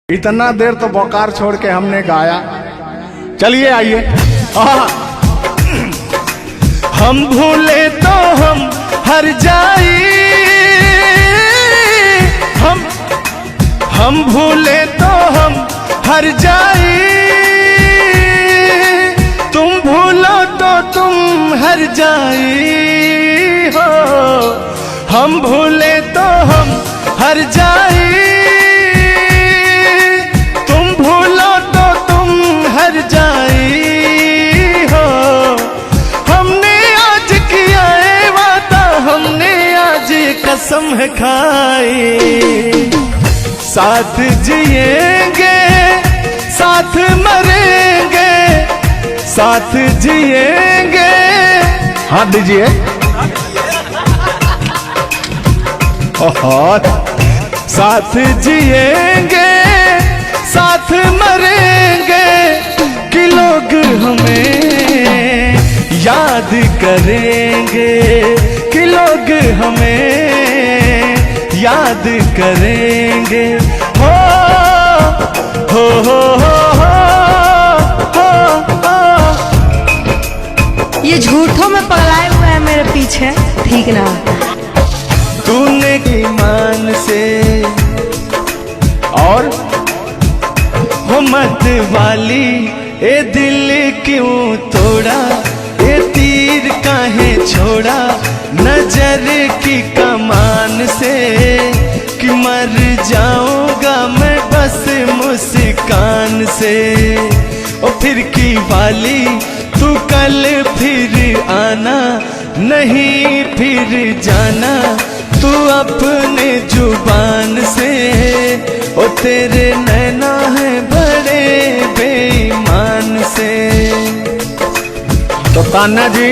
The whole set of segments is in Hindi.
इतना देर तो बोकार छोड़ के हमने गाया। चलिए आइए। हम भूले तो हम हर जाई, हम भूले तो हम हर जाई, तुम भूलो तो तुम हर जाई हो। हम भूले तो हम हर जाई, तुम भूलो तो तुम हर जाई हो। हमने आज किया है वादा, हमने आज कसम है खाई, साथ जिएंगे साथ मरेंगे, साथ जिएंगे। हाथ दीजिए। साथ जिएंगे साथ मरेंगे, कि लोग हमें याद करेंगे, कि लोग हमें याद करेंगे। हो हो हो हो हो हो। ये झूठों में पगलाए हुए हैं मेरे पीछे, ठीक ना? तूने ईमान से और हो मत वाली, ए दिल क्यों तोड़ा, ए तीर काहे छोड़ा, नजर की कमान से, कि मर जाऊंगा मैं बस मुस्कान से। ओ फिर की वाली तू कल फिर आना, नहीं फिर जाना तू अपने जुबान से। ओ तेरे नैना है बड़े बेईमान से। तो तान्या जी,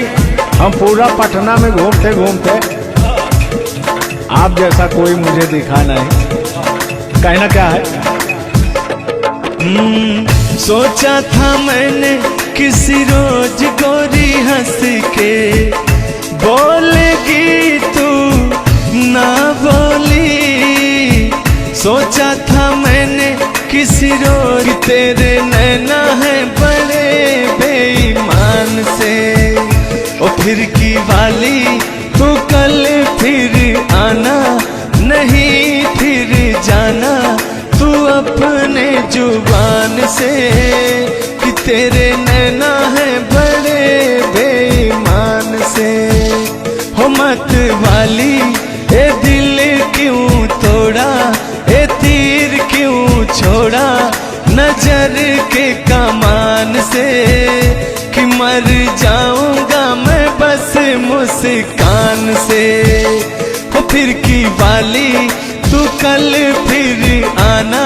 हम पूरा पटना में घूमते घूमते आप जैसा कोई मुझे दिखा नहीं। कहना क्या है? सोचा था मैंने किसी रोज गोरी हंस के बोलेगी तू ना बोली। सोचा था मैंने किसी रोज, तेरे नैना है बड़े बेईमान से। ओ फिर की वाली तू कल फिर आना, नहीं फिर जाना तू अपने जुबान से, कि तेरे नैना है बड़े बेईमान से। हो मत वाली, ए दिल क्यों तोड़ा, ए तीर क्यों छोड़ा, नजर के कमान से, कि मर जाऊंगा मैं बस मुस्कान से। हो फिर की वाली तू कल फिर आना,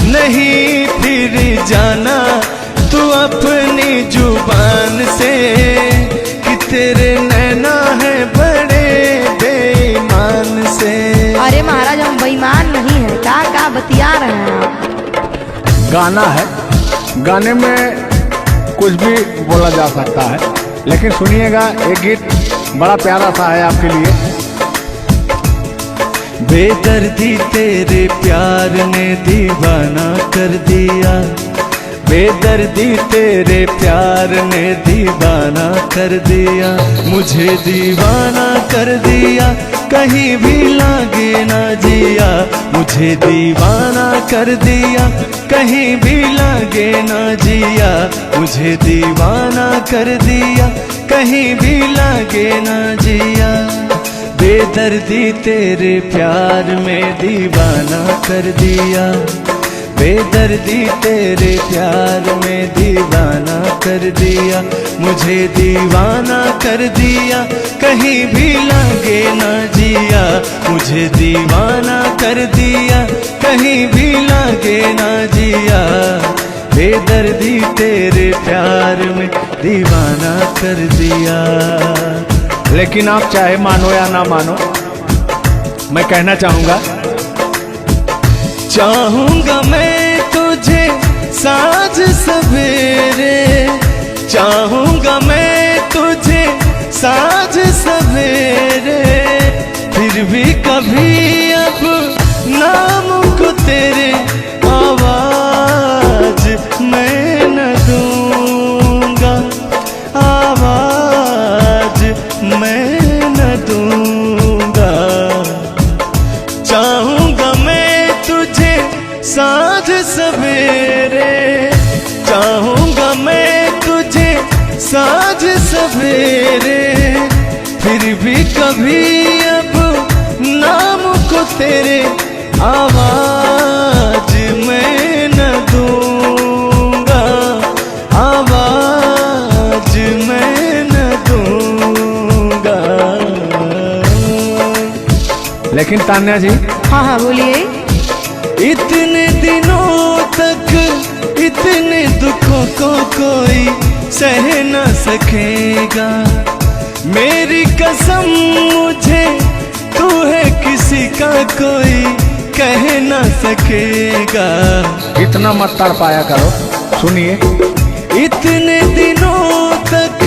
नहीं फिर जाना तू अपनी जुबान से, कि तेरे नैना है बड़े बेईमान से। अरे महाराज, हम बेईमान नहीं है, क्या बतिया रहे हैं आप? गाना है, गाने में कुछ भी बोला जा सकता है, लेकिन सुनिएगा, एक गीत बड़ा प्यारा सा है आपके लिए। बेदर्दी तेरे प्यार ने दीवाना कर दिया, बेदर्दी तेरे प्यार ने दीवाना कर दिया, मुझे दीवाना कर दिया, कहीं भी लागे ना जिया, मुझे दीवाना कर दिया, कहीं भी लागे ना जिया, मुझे दीवाना कर दिया, कहीं भी लागे ना जिया। बेदर्दी तेरे प्यार में दीवाना कर दिया, बेदर्दी तेरे प्यार में दीवाना कर दिया, मुझे दीवाना कर दिया, कहीं भी लागे ना जिया, मुझे दीवाना कर दिया, कहीं भी लागे ना जिया। बेदर्दी तेरे प्यार में दीवाना कर दिया। लेकिन आप चाहे मानो या ना मानो, मैं कहना चाहूंगा, चाहूंगा मैं तुझे साँझ सवेरे, चाहूंगा मैं तुझे साँझ सवेरे, फिर भी कभी अब नाम को तेरे आवाज साँझ सवेरे, चाहूंगा मैं तुझे साँझ सवेरे, फिर भी कभी अब नाम को तेरे आवाज मैं न दूंगा, आवाज मैं न दूंगा। लेकिन तान्या जी, हाँ हाँ बोलिए। इतने दिनों तक इतने दुखों को कोई सह न सकेगा, मेरी कसम मुझे तू है किसी का कोई कह न सकेगा। इतना मत तड़पाया करो, सुनिए। इतने दिनों तक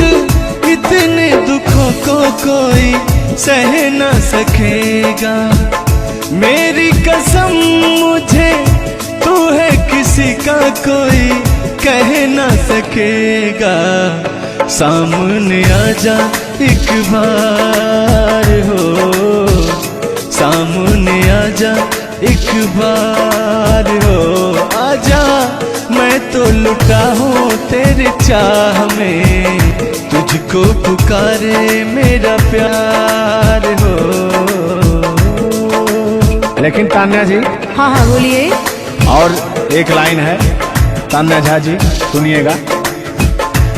इतने दुखों को कोई सह न सकेगा, मेरी कसम मुझे तू है किसी का कोई कह न सकेगा। सामने आजा एक बार हो, सामने आजा एक बार हो, आजा मैं तो लुटा हूँ तेरे चाह में, तुझको पुकारे मेरा प्यार हो। लेकिन तान्या जी, हाँ हाँ बोलिए। और एक लाइन है, तान्या झा जी सुनिएगा।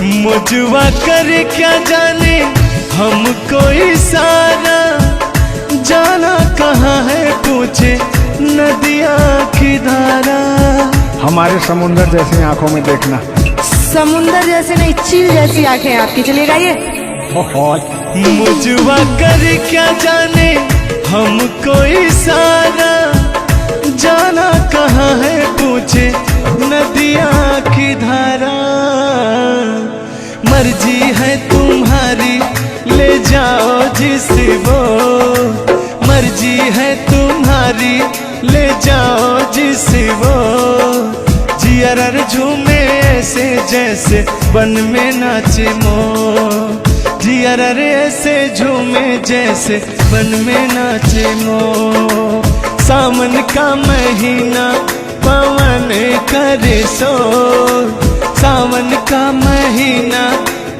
मुझवा करे क्या जाने हमको इशारा, जाना कहाँ है पूछे नदिया की धारा। हमारे समुंदर जैसी आंखों में देखना। समुंदर जैसे नहीं, चील जैसी आंखें आपकी। चलिएगा ये। मुझवा करे क्या जाने हमको इशारा, जाना कहाँ है पूछे नदिया की धारा। मर्जी है तुम्हारी ले जाओ जिस वो, मर्जी है तुम्हारी ले जाओ जिस वो, जियर झूमे ऐसे जैसे बन में नाचे मो, जियर ऐसे झूमे जैसे बन में नाचे मो। सावन का महीना पवन करे शोर, सावन का महीना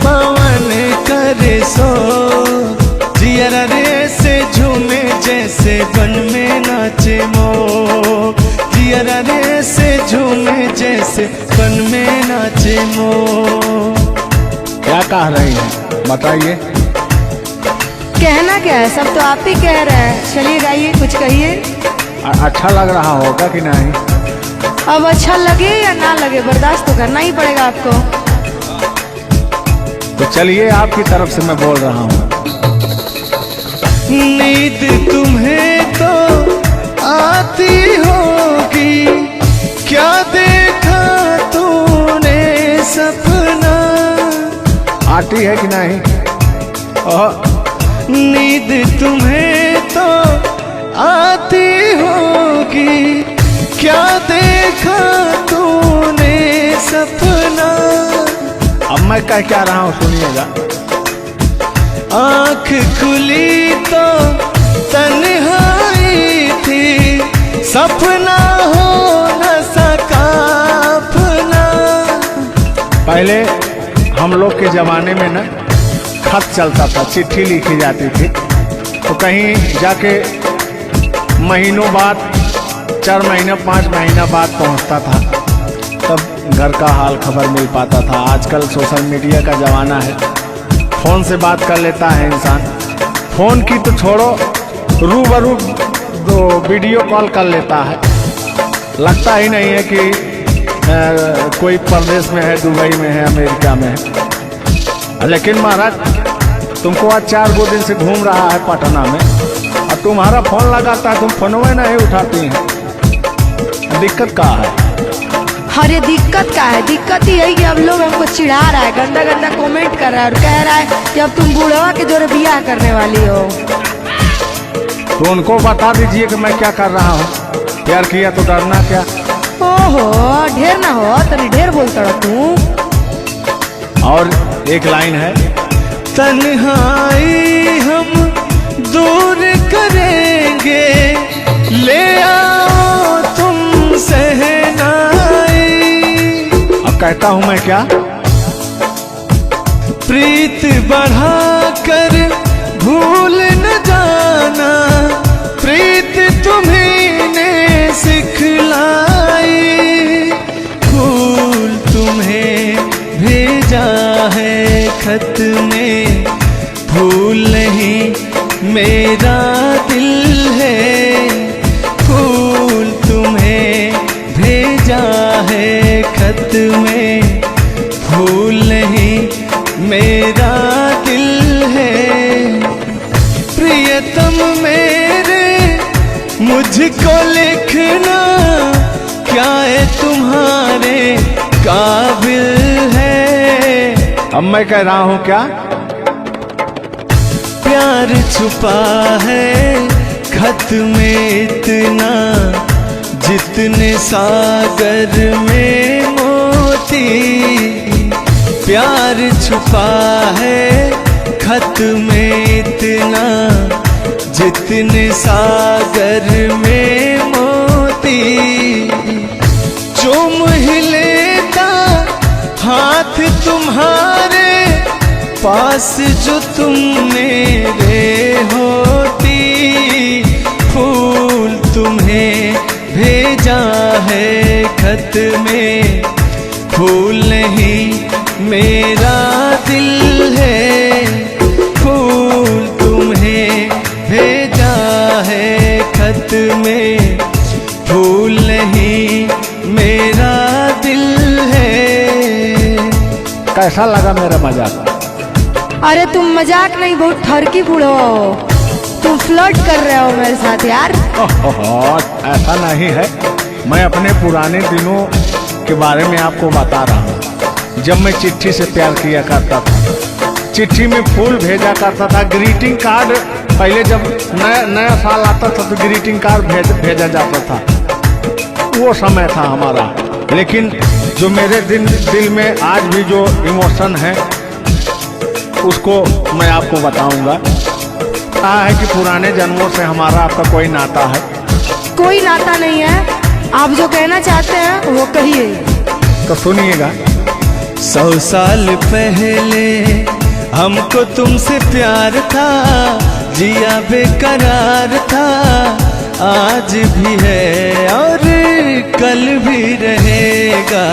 पवन करे शोर, जियर ऐसे झूमे जैसे बन में नाचे मो, जियर ऐसे झूमे जैसे बन में नाचे मो। क्या कह रही हैं बताइए। कहना क्या है, सब तो आप ही कह रहे हैं। चलिए गाइए, कुछ कहिए। अच्छा लग रहा होगा कि नहीं? अब अच्छा लगे या ना लगे, बर्दाश्त तो करना ही पड़ेगा आपको। तो चलिए, आपकी तरफ से मैं बोल रहा हूँ। नींद तुम्हें तो आती होगी, क्या देखा तूने सपना। आती है कि नहीं? नींद तुम्हें तो आती होगी, क्या देखा तूने सपना। अब मैं क्या रहा हूँ सुनिएगा। आँख खुली तो तन्हाई थी, सपना हो न सका अपना। पहले हम लोग के जमाने में ना खत चलता था, चिट्ठी लिखी जाती थी, तो कहीं जाके महीनों बाद, 4 महीना 5 महीना बाद पहुंचता था, तब घर का हाल खबर मिल पाता था। आजकल सोशल मीडिया का ज़माना है, फ़ोन से बात कर लेता है इंसान। फ़ोन की तो छोड़ो, रूबरू दो वीडियो कॉल कर लेता है। लगता ही नहीं है कि कोई प्रदेश में है, दुबई में है, अमेरिका में है। लेकिन महाराज, तुमको आज 4 दिन से घूम रहा है पटना में, और तुम्हारा फोन लगाता है, तुम फोनवे नहीं उठाती हैं। दिक्कत कहाँ है? अरे दिक्कत क्या है, दिक्कत ही है कि अब लोग हमको चिढ़ा रहा है, गंदा गंदा कमेंट कर रहा है और कह रहा है कि अब तुम बूढ़वा के जोरे बियाह करने वाली हो। तो उनको बता दीजिए कि मैं क्या कर रहा हूँ। प्यार किया तो डरना क्या? ओहो, ढेर ना हो, तनी ढेर बोलता रहो तू। और एक लाइन है, तन्हाई हम दूर करेंगे, ले आओ तुम सह कहता हूं मैं क्या? प्रीत बढ़ाकर भूल न जाना, प्रीत तुम्हीं ने सिखलाई। फूल तुम्हें भेजा है खत में, फूल नहीं मेरा दिल है। फूल तुम्हें भेजा है खत में, फूल नहीं मेरा दिल है। प्रियतम मेरे मुझको लिखना, क्या है तुम्हारे काबिल है। अब मैं कह रहा हूं क्या? प्यार छुपा है खत में इतना, जितने सागर में मोती। प्यार छुपा है खत में इतना, जितने सागर में मोती। चूम ही लेता हाथ तुम्हारे, पास जो तुम मेरे होती। फूल तुम्हें भेजा है खत में, फूल नहीं मेरा दिल है। फूल तुम्हें भेजा है खत में, फूल नहीं मेरा दिल है। कैसा लगा मेरा मजाक? अरे तुम मजाक नहीं, बहुत ठरकी बूढ़ो हो। तुम फ्लर्ट कर रहे हो मेरे साथ यार। ऐसा नहीं है, मैं अपने पुराने दिनों के बारे में आपको बता रहा हूँ। जब मैं चिट्ठी से प्यार किया करता था, चिट्ठी में फूल भेजा करता था, ग्रीटिंग कार्ड। पहले जब नया साल आता था तो ग्रीटिंग कार्ड भेजा जाता था, वो समय था हमारा। लेकिन जो मेरे दिल में आज भी जो इमोशन है, उसको मैं आपको बताऊंगा। कहा है कि पुराने जन्मों से हमारा आपका कोई नाता है। कोई नाता नहीं है, आप जो कहना चाहते हैं वो कहिए। तो सुनिएगा। 100 साल पहले हमको तुमसे प्यार था, जिया बेकरार था। आज भी है और कल भी रहेगा,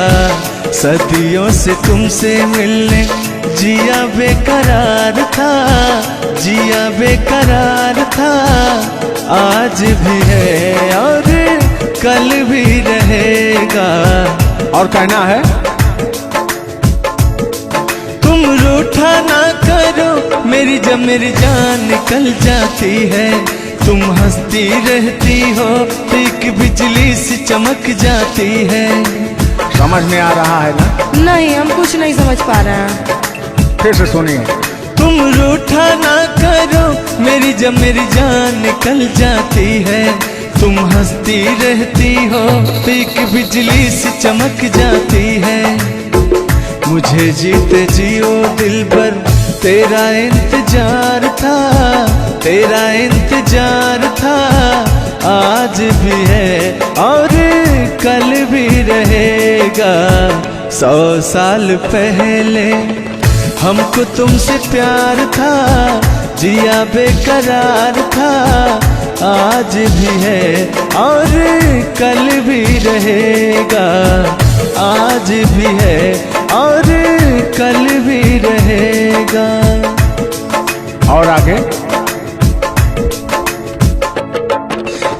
सदियों से तुमसे मिलने जिया बेकरार था, जिया बेकरार था। आज भी है और कल भी रहेगा। और कहना है, तुम रूठा ना करो मेरी, जब मेरी जान निकल जाती है। तुम हंसती रहती हो, एक बिजली सी चमक जाती है। समझ में आ रहा है ना? नहीं, हम कुछ नहीं समझ पा रहे हैं। फिर से सुनिए। तुम रूठा ना करो मेरी, जब मेरी जान निकल जाती है। तुम हंसती रहती हो, एक बिजली सी चमक जाती है। मुझे जीते जियो दिल भर तेरा इंतजार था, तेरा इंतजार था। आज भी है और कल भी रहेगा। 100 साल पहले हमको तुमसे प्यार था, जिया बेकरार था। आज भी है और कल भी रहेगा। आज भी है और कल भी रहेगा। और आगे,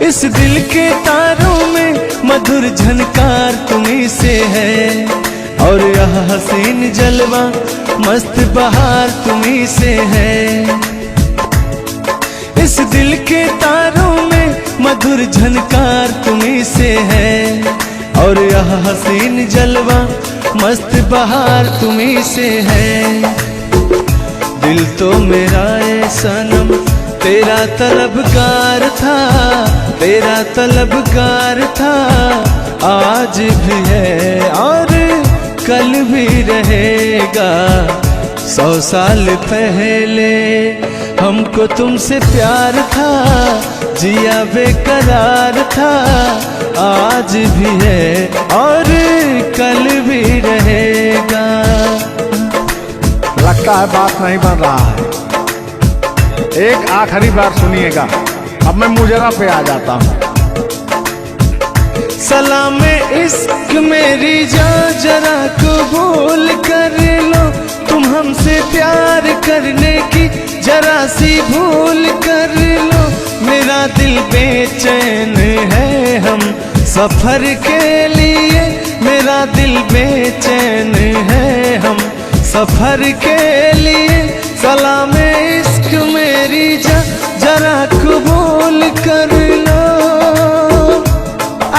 इस दिल के तारों में मधुर झनकार तुम्हीं से है, और यह हसीन जलवा मस्त बहार तुम्हीं से है। इस दिल के तारों में मधुर झनकार तुम्हीं से है, और यह हसीन जलवा मस्त बहार तुम्हीं से है। दिल तो मेरा है सनम तेरा तलबगार था, तेरा तलबगार था। आज भी है और कल भी रहेगा। 100 साल पहले हमको तुमसे प्यार था, जिया बेकरार था। आज भी है और कल भी रहेगा। लगता है बात नहीं बन रहा है। एक आखिरी बार सुनिएगा, अब मैं मुजरा पे आ जाता हूँ। सलाम इश्क मेरी जान जरा कबूल कर लो, तुम हमसे प्यार करने की जरा सी भूल कर लो। मेरा दिल बेचैन है हम सफर के लिए, मेरा दिल बेचैन है हम सफर के लिए। सलाम इश्क मेरी जान जरा कबूल कर लो।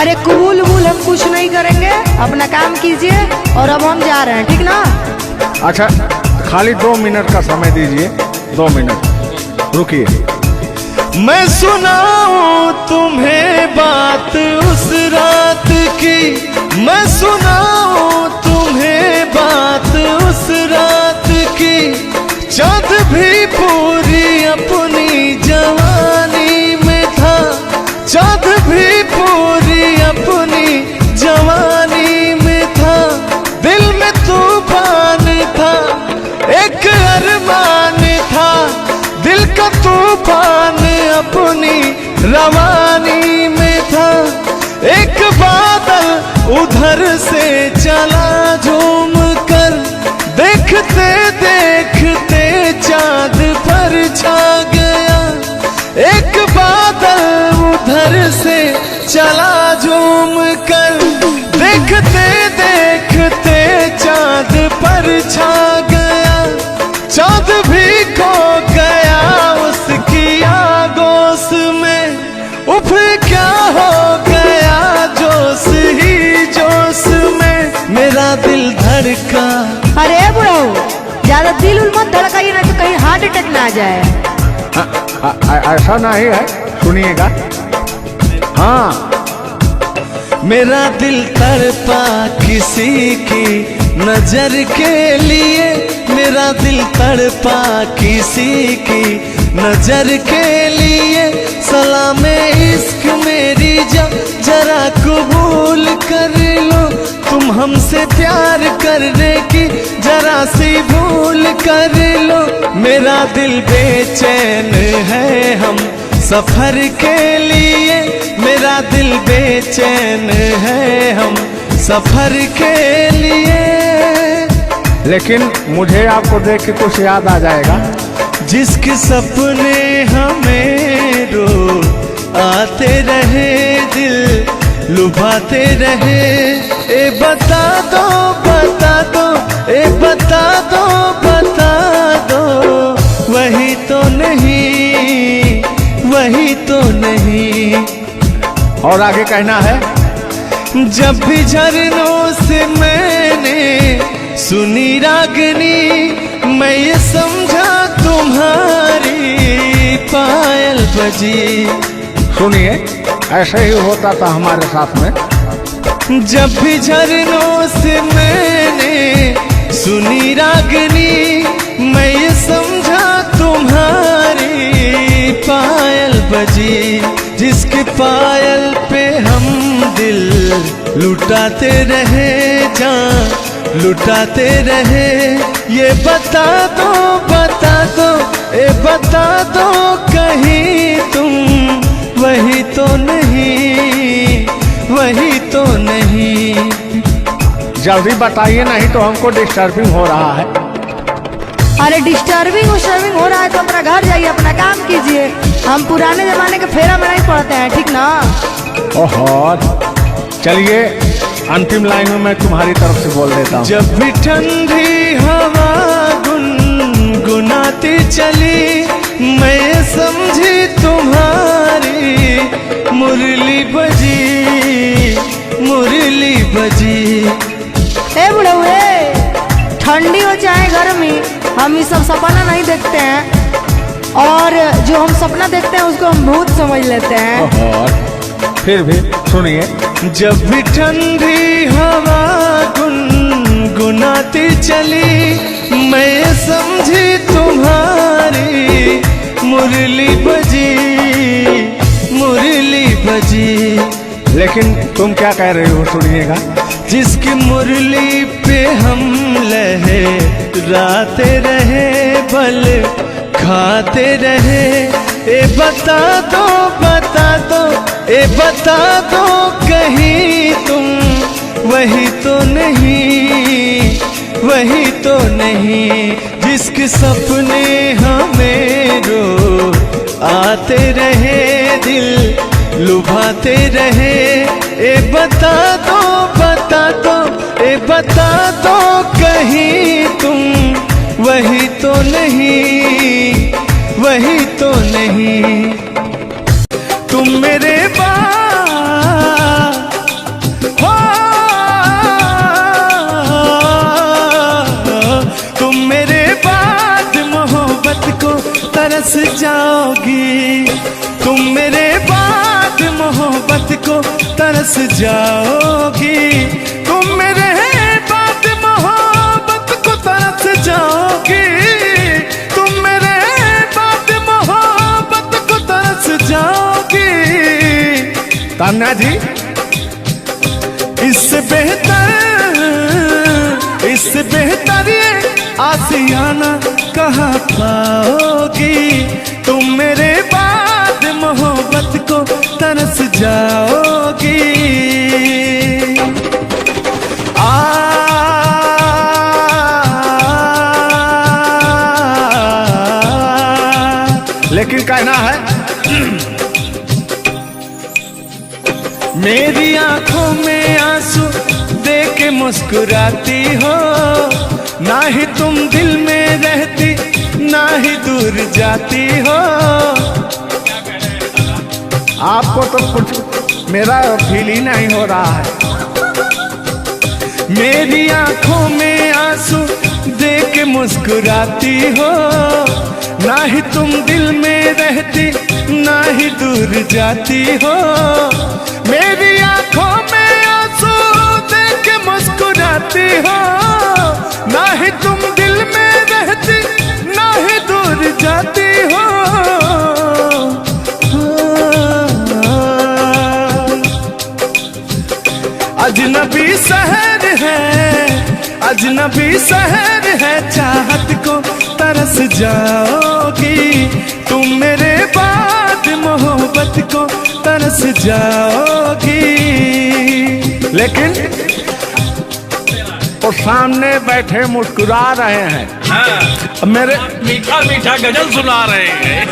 अरे कबूल वबूल हम कुछ नहीं करेंगे, अपना काम कीजिए और अब हम जा रहे हैं, ठीक ना? अच्छा, खाली 2 मिनट का समय दीजिए, 2 मिनट रुकिए। मैं सुनाऊं तुम्हें बात उस रात की, मैं सुनाऊं तुम्हें बात उस रात की। चाँद भी पूरी अपनी जवानी में था, चाँद भी पूरी अपनी जवानी में था। दिल में तूफान था, एक अरमान था, दिल का तूफान अपनी रवानी में था। एक बादल उधर से चला झूम कर, देखते देखते चाँद पर छा गया। एक बादल उधर से चला झूम कर, देखते देखते चाँद पर छा गया। चाँद भी खो गया उसकी आगोश में, उफ क्या हो गया जोश ही जोश में। मेरा दिल धड़का। अरे बुढ़ाऊ, ज्यादा दिल उल मत धड़काइए ना तो कहीं हार्ट अटैक ना आ जाए। ऐसा नहीं है, सुनिएगा। हाँ, मेरा दिल तड़पा किसी की नजर के लिए, मेरा दिल तड़पा किसी की नजर के लिए। सलाम इश्क मेरी जरा कबूल कर लो, तुम हमसे प्यार करने की जरा सी भूल कर लो। मेरा दिल बेचैन है हम सफर के लिए, मेरा दिल बेचैन है हम सफर के लिए। लेकिन मुझे आपको देख के कुछ याद आ जाएगा। जिसके सपने हमें रो आते रहे, दिल लुभाते रहे। ए बता दो बता दो, ए बता दो बता दो, वही तो नहीं, वही तो नहीं। और आगे कहना है, जब भी झरनों से मैंने सुनी रागनी, मैं ये समझा तुम्हारी पायल बजी। सुनिए, ऐसे ही होता था हमारे साथ में। जब भी झरनों से मैंने सुनी रागनी, मैं ये समझा तुम्हारी पायल बजी। जिसके पायल पे हम दिल लुटाते रहे, जान लुटाते रहे। ये बता दो बता दो, ए बता दो कहीं तुम वही तो नहीं, वही तो नहीं। जल्दी बताइए, नहीं तो हमको डिस्टर्बिंग हो रहा है। अरे डिस्टर्बिंग हो रहा है तो अपना घर जाइए, अपना काम कीजिए। हम पुराने जमाने के फेरा में नहीं पड़ते हैं, ठीक ना? ओहो, चलिए अंतिम लाइन में मैं तुम्हारी तरफ से बोल देता हूँ। जब भी ठंडी हवा गुनगुनाती चली, मैं समझी तुम्हारी मुरली बजी, मुरली बजी। ए बुढ़ऊ, ठंडी हो चाहे गर्मी, हम ये सब सपना नहीं देखते हैं, और जो हम सपना देखते हैं उसको हम भूत समझ लेते हैं। ओहो, फिर भी सुनिए। जब भी ठंडी हवा गुनगुनाती चली, मैं समझी तुम्हारी मुरली बजी, मुरली बजी। लेकिन तुम क्या कह रही हो, सुनिएगा। जिसकी मुरली पे हम लहराते रहे, बल खाते रहे। ए बता दो, बता दो, ए बता दो कहीं तुम वही तो नहीं, वही तो नहीं। जिसके सपने हमें रो आते रहे, दिल लुभाते रहे। ए बता दो, बता दो, ए बता दो कहीं तुम वही तो नहीं, वही तो नहीं। तुम मेरे हो, तुम मेरे बाद मोहब्बत को तरस जाओगी, तुम मेरे बाद मोहब्बत को तरस जाओगी, तुम मेरे बाद मोहब्बत को तरस जाओगी, तुम मेरे बाद मोहब्बत को तरस जाओगी। तान्या जी, इससे बेहतर ये आसियाना कहाँ पाओगी। तुम मेरे बाद मोहब्बत को तरस जाओगी। लेकिन कहना है मेरी आंखों में आंसू देख के मुस्कुराती हो, ना ही तुम दिल में रहती, ना ही दूर जाती हो। आपको तो कुछ मेरा फील ही नहीं हो रहा है। मेरी आंखों में आंसू देख के मुस्कुराती हो, ना ही तुम दिल में रहती, ना ही दूर जाती हो। मेरी आंखों में आंसू देख के मुस्कुराती हो, ना ही तुम दिल में रहती, ना ही दूर जाती हो। अजनबी शहर है, अजनबी शहर है, चाहत को तरस जाओगी। तुम मेरे बाद मोहब्बत को तरस जाओगी। लेकिन वो सामने बैठे मुस्कुरा रहे हैं। हाँ, मेरे मीठा मीठा गजल सुना रहे हैं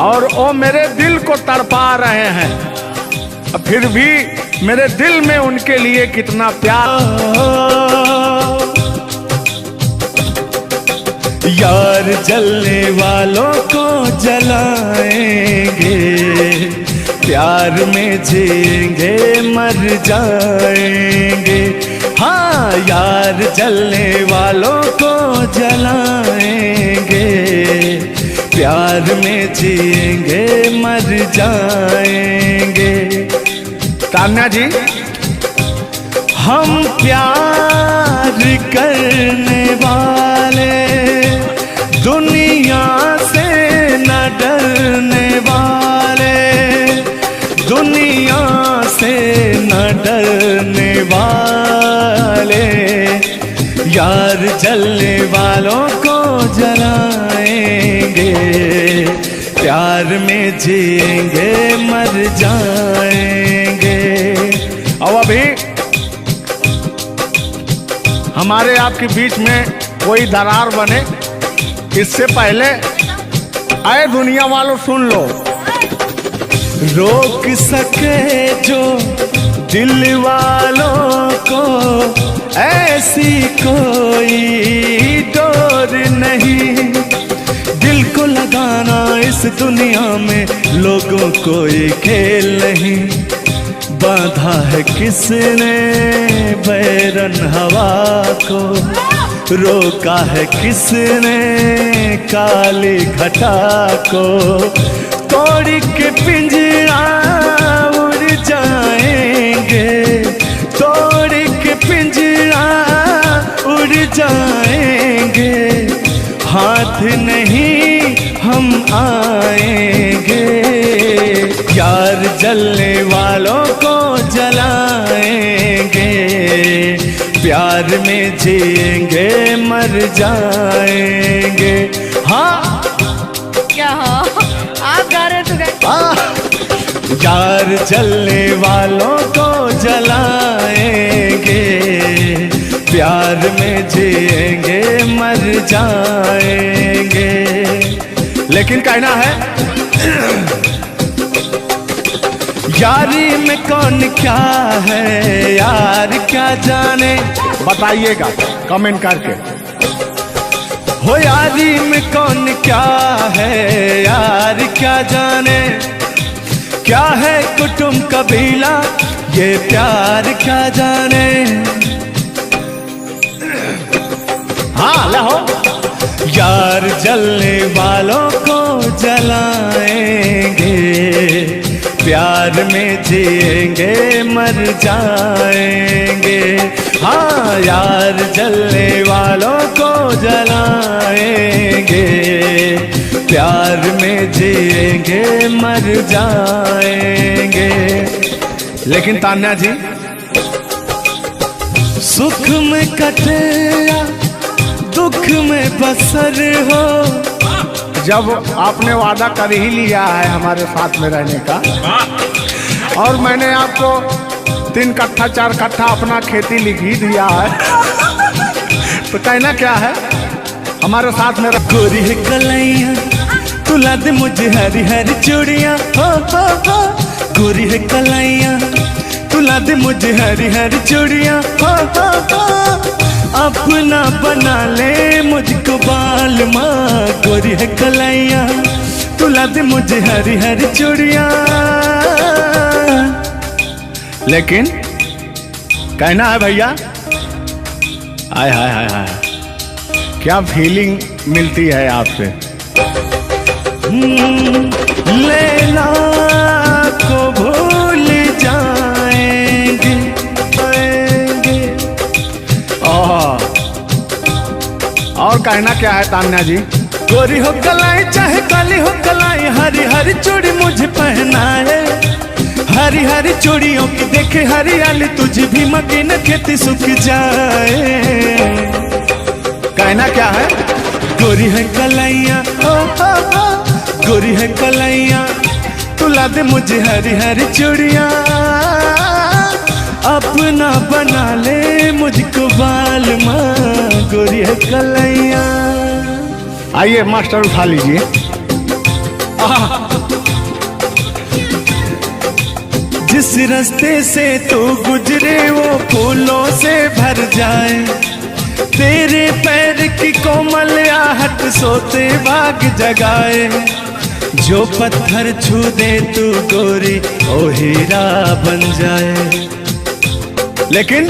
और वो मेरे दिल को तड़पा रहे हैं। फिर भी मेरे दिल में उनके लिए कितना प्यार। यार जलने वालों को जलाएंगे, प्यार में जिएंगे मर जाएंगे। हाँ, यार जलने वालों को जलाएंगे, प्यार में जिएंगे मर जाएंगे। तान्या जी, हम प्यार करने वाले दुनिया से न डरने वाले, दुनिया से न डरने वाले। यार जलने वालों को जलाएंगे, प्यार में जिएंगे मर जाएंगे। और अभी हमारे आपके बीच में कोई दरार बने इससे पहले आए दुनिया वालों सुन लो। रोक सके जो दिल वालों को ऐसी कोई डोर नहीं। दिल को लगाना इस दुनिया में लोगों को ये खेल नहीं। बांधा है किसने बैरन हवा को, रोका है किसने काली घटा को। तोड़ के पिंजरा उड़ जाएंगे, तोड़ के पिंजरा उड़ जाएंगे। हाथ नहीं हम आएंगे, यार जलने वालों को जलाएंगे। प्यार में जिएंगे मर जाएंगे। हाँ क्या हो आप गा रहे तो यार जलने वालों को जलाएंगे, प्यार में जिएंगे मर जाएंगे। लेकिन कहना है यारी में कौन क्या है यार क्या जाने, बताइएगा कमेंट करके। हो यारी में कौन क्या है यार क्या जाने, क्या है कुटुंब कबीला ये प्यार क्या जाने। हाँ लहो यार जलने वालों को जलाएंगे, प्यार में जिएंगे मर जाएंगे। हाँ यार जलने वालों को जलाएंगे, प्यार में जिएंगे मर जाएंगे। लेकिन तान्या जी सुख में कटे या दुख में बसर हो, जब आपने वादा कर ही लिया है हमारे साथ में रहने का, और मैंने आपको 3 कट्ठा 4 कट्ठा अपना खेती लिख ही दिया है, तो कहना क्या है हमारे साथ में गोरी है कलैया तुला दे मुझे हरी हरी चूड़ियाँ, हो गोरी है कलैया तुला दे मुझे हरी हरी चूड़ियाँ, हो अपना बना ले मुझको बाल माँ। गोरी है कलैया तुला दे मुझे हरी हरी चूड़ियाँ। लेकिन कहना है भैया, आय हाय हाय हाय क्या फीलिंग मिलती है आपसे। लैला को भूल जाएंगे और कहना क्या है तान्या जी। गोरी हो कलाई चाहे काली हो कलाई, हरी हरी चूड़ी मुझे पहनाए, हरी हरी चूड़ियों की देखे हरियाली तुझे भी मकीन खेती सूख जाए। कहना क्या है गोरी है कलैया गोरी है कलैया तुला दे मुझे हरी हरी चूड़ियाँ, अपना बना ले मुझको बाल माँ। गोरी है कलैया। आइए मास्टर उठा लीजिए। जिस रास्ते से तू गुजरे वो फूलों से भर जाए, तेरे पैर की कोमल आहट सोते बाग जगाए। जो पत्थर छू दे तू गोरी ओ हीरा बन जाए। लेकिन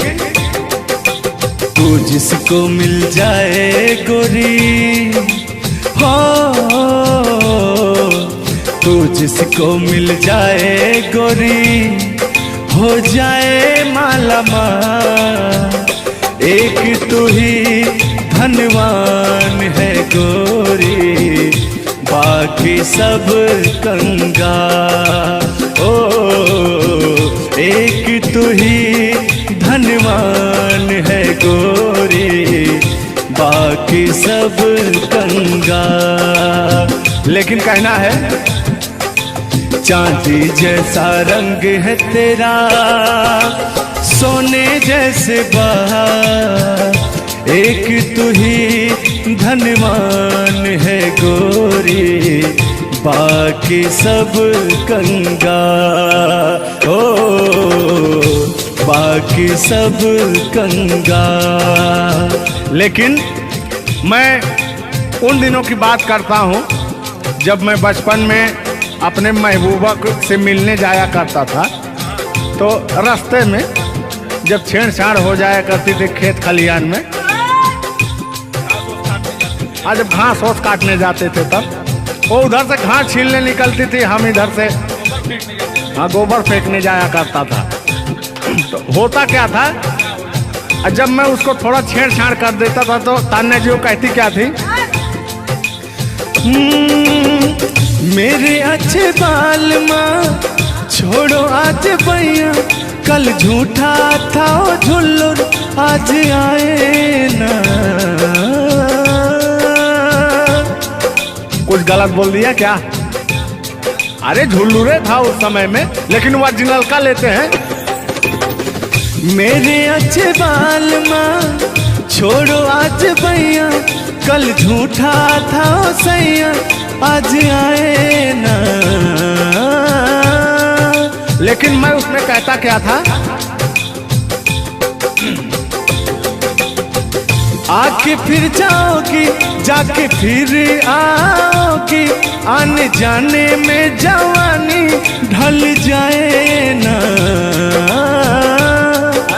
तू जिसको मिल जाए गोरी हो, तू जिसको मिल जाए गोरी हो जाए माला माल। एक तू ही धनवान है गोरी, बाकी सब कंगाल। ओ एक तू ही धनवान है गोरी, बाकी सब कंगाल। लेकिन कहना है चांदी जैसा रंग है तेरा, सोने जैसे बहार। एक तू ही धनवान है गोरी, बाकी सब कंगाल। ओ बाकी सब कंगाल। लेकिन मैं उन दिनों की बात करता हूँ जब मैं बचपन में अपने महबूबा से मिलने जाया करता था, तो रास्ते में जब छेड़छाड़ हो जाया करती थी खेत खलियान में, आज जब घास ओस काटने जाते थे तब वो उधर से घास छीलने निकलती थी, हम इधर से गोबर फेंकने जाया करता था। तो होता क्या था, जब मैं उसको थोड़ा छेड़छाड़ कर देता था तो तान्या जी वो कहती क्या थी, मेरे अच्छे बाल माँ छोड़ो आज भैया, कल झूठा था ओ झुल्लुर आज आए ना। कुछ गलत बोल दिया क्या? अरे झुल्लूरे था उस समय में, लेकिन ओरिजिनल का लेते हैं। मेरे अच्छे बाल माँ छोड़ो आज भैया, कल झूठा था ओ सैया, आज आए ना। लेकिन मैं उसमें कहता क्या था? आके फिर जाओगी, जाके फिर आओगी, आने जाने में जवानी ढल जाए ना।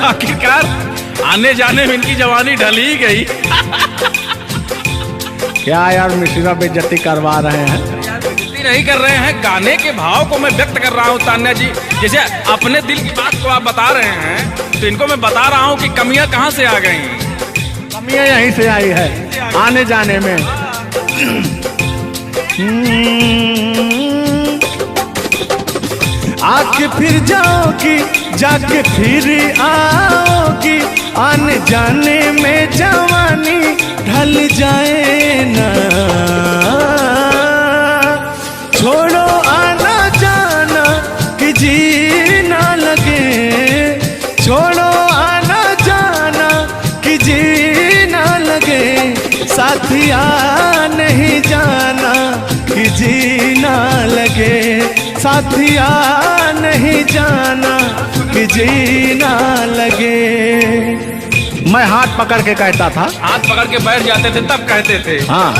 आखिरकार आने जाने में इनकी जवानी ढल ही गई। क्या यार मिश्रा बेइज्जती करवा रहे हैं? बेइज्जती नहीं कर रहे हैं, गाने के भाव को मैं व्यक्त कर रहा हूँ तान्या जी। जैसे अपने दिल की बात को आप बता रहे हैं, तो इनको मैं बता रहा हूँ कि कमियां कहाँ से आ गई। कमियां यहीं से आई है, आने जाने में। आके फिर जाओगी, जाके फिर आओगी, आने जाने में जवानी ढल जाए ना। छोड़ो आना जाना कि जी ना लगे, छोड़ो आना जाना कि जी ना लगे, साथिया नहीं जाना कि जी ना लगे, साथिया नहीं जाना कि जी ना लगे। मैं हाथ पकड़ के कहता था। हाथ पकड़ के बैठ जाते थे तब कहते थे। हाँ,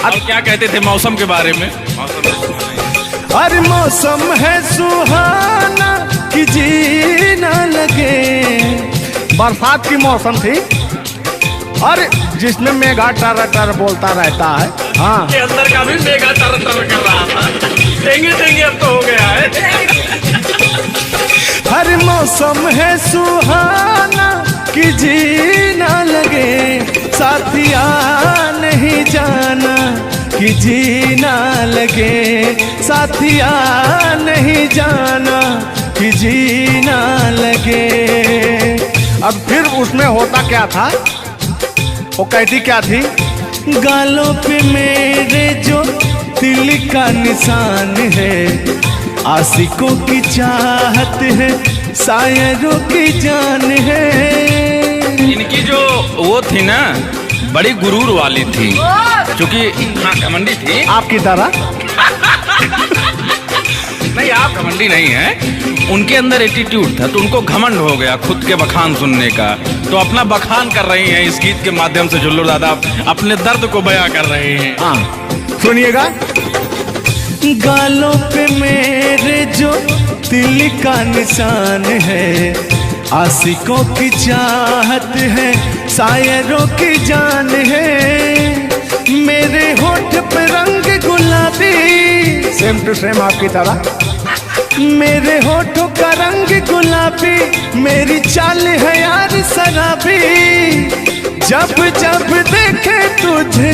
और क्या कहते थे मौसम के बारे में? अरे मौसम है सुहाना कि जी ना लगे। बरसात की मौसम थी, अरे जिसमें मेघा टर टर बोलता रहता है। हाँ, के अंदर का भी मेघा तर तर कर रहा था। देंगे देंगे अब तो हो गया है। हर मौसम है सुहाना कि जी ना लगे, साथिया नहीं जाना कि जी ना लगे, साथिया नहीं जाना कि जी ना लगे। अब फिर उसमें होता क्या था? वो कहती क्या थी? गालों पे मेरे जो दिल का निशान है, आशिकों की चाहत है, शायरों की जान है। इनकी जो वो थी ना, बड़ी गुरूर वाली थी, क्योंकि हाँ घमंडी थी। आपकी तरह? नहीं, आप घमंडी नहीं हैं। उनके अंदर एटीट्यूड था, तो उनको घमंड हो गया खुद के बखान सुनने का। तो अपना बखान कर रही हैं इस गीत के माध्यम से। झुल्लू दादा अपने दर्द को बयां कर रहे हैं। हाँ, सुनिएगा। गालों पे मेरे जो दिल का निशान है, आशिकों की चाहत है, शायरों की जान है। मेरे होठ पे रंग गुलाबी, सेम टू सेम आपकी तरह। मेरे होठों का रंग गुलाबी, मेरी चाल है यार शराबी। जब जब देखे तुझे